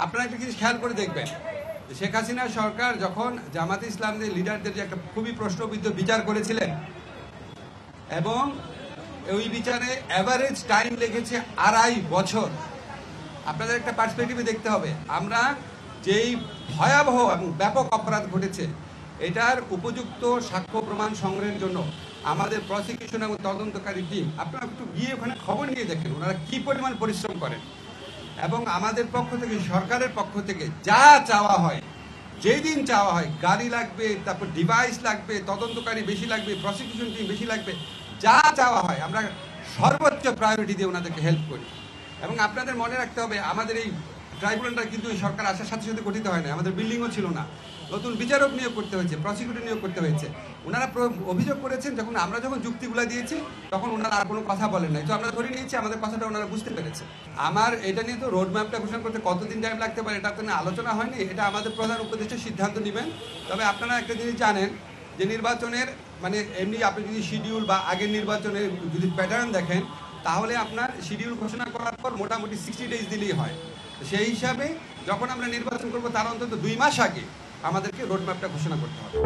আপনারা একটা জিনিস খেয়াল করে দেখবেন, শেখ হাসিনা সরকার যখন জামাতে ইসলামদের লিডারদের যে একটা খুবই প্রশ্নবিদ্ধ বিচার করেছিলেন এবং ওই বিচারে অ্যাভারেজ টাইম লেগেছে 2.5 বছর। আপনাদের একটা পার্সপেক্টিভে দেখতে হবে, আমরা যেই ভয়াবহ এবং ব্যাপক অপরাধ ঘটেছে এটার উপযুক্ত সাক্ষ্য প্রমাণ সংগ্রহের জন্য আমাদের প্রসিকিউশন এবং তদন্তকারী টিম, আপনারা একটু গিয়ে ওখানে খবর নিয়ে দেখেন ওনারা কী পরিমাণ পরিশ্রম করেন। এবং আমাদের পক্ষ থেকে, সরকারের পক্ষ থেকে যা চাওয়া হয়, যেই দিন চাওয়া হয়, গাড়ি লাগবে, তারপর ডিভাইস লাগবে, তদন্তকারী বেশি লাগবে, প্রসিকিউশন টিম বেশি লাগবে, যা চাওয়া হয় আমরা সর্বোচ্চ প্রায়োরিটি দিয়ে ওনাদেরকে হেল্প করি। এবং আপনাদের মনে রাখতে হবে, আমাদের এই ট্রাইব্যুনালটা কিন্তু সরকার আসার সাথে সাথে গঠিত হয় না, আমাদের বিল্ডিংও ছিল না, নতুন বিচারক নিয়োগ করতে হয়েছে, প্রসিকিউটর নিয়োগ করতে হয়েছে। ওনারা অভিযোগ করেছেন, আমরা যখন যুক্তিগুলো দিয়েছি তখন ওনারা আর কোনো কথা বলেন নাই, তো আমরা ধরে নিয়েছি আমাদের কথাটা ওনারা বুঝতে পেরেছে। আমার এটা নিয়ে তো রোড ম্যাপটা ঘোষণা করতে কতদিন টাইম লাগতে পারে এটা তো আলোচনা হয়নি, এটা আমাদের প্রধান উপদেষ্টা সিদ্ধান্ত নেবেন। তবে আপনারা একটা জিনিস জানেন যে নির্বাচনের মানে এমনি আপনি যদি শিডিউল বা আগের নির্বাচনের যদি প্যাটার্ন দেখেন, তাহলে আপনার শিডিউল ঘোষণা করার পর মোটামুটি 60 ডেজ দিলেই হয়। সেই হিসাবে যখন আমরা নির্বাচন করব তার অন্তত 2 মাস আগে আমাদেরকে রোড ম্যাপটা ঘোষণা করতে হবে।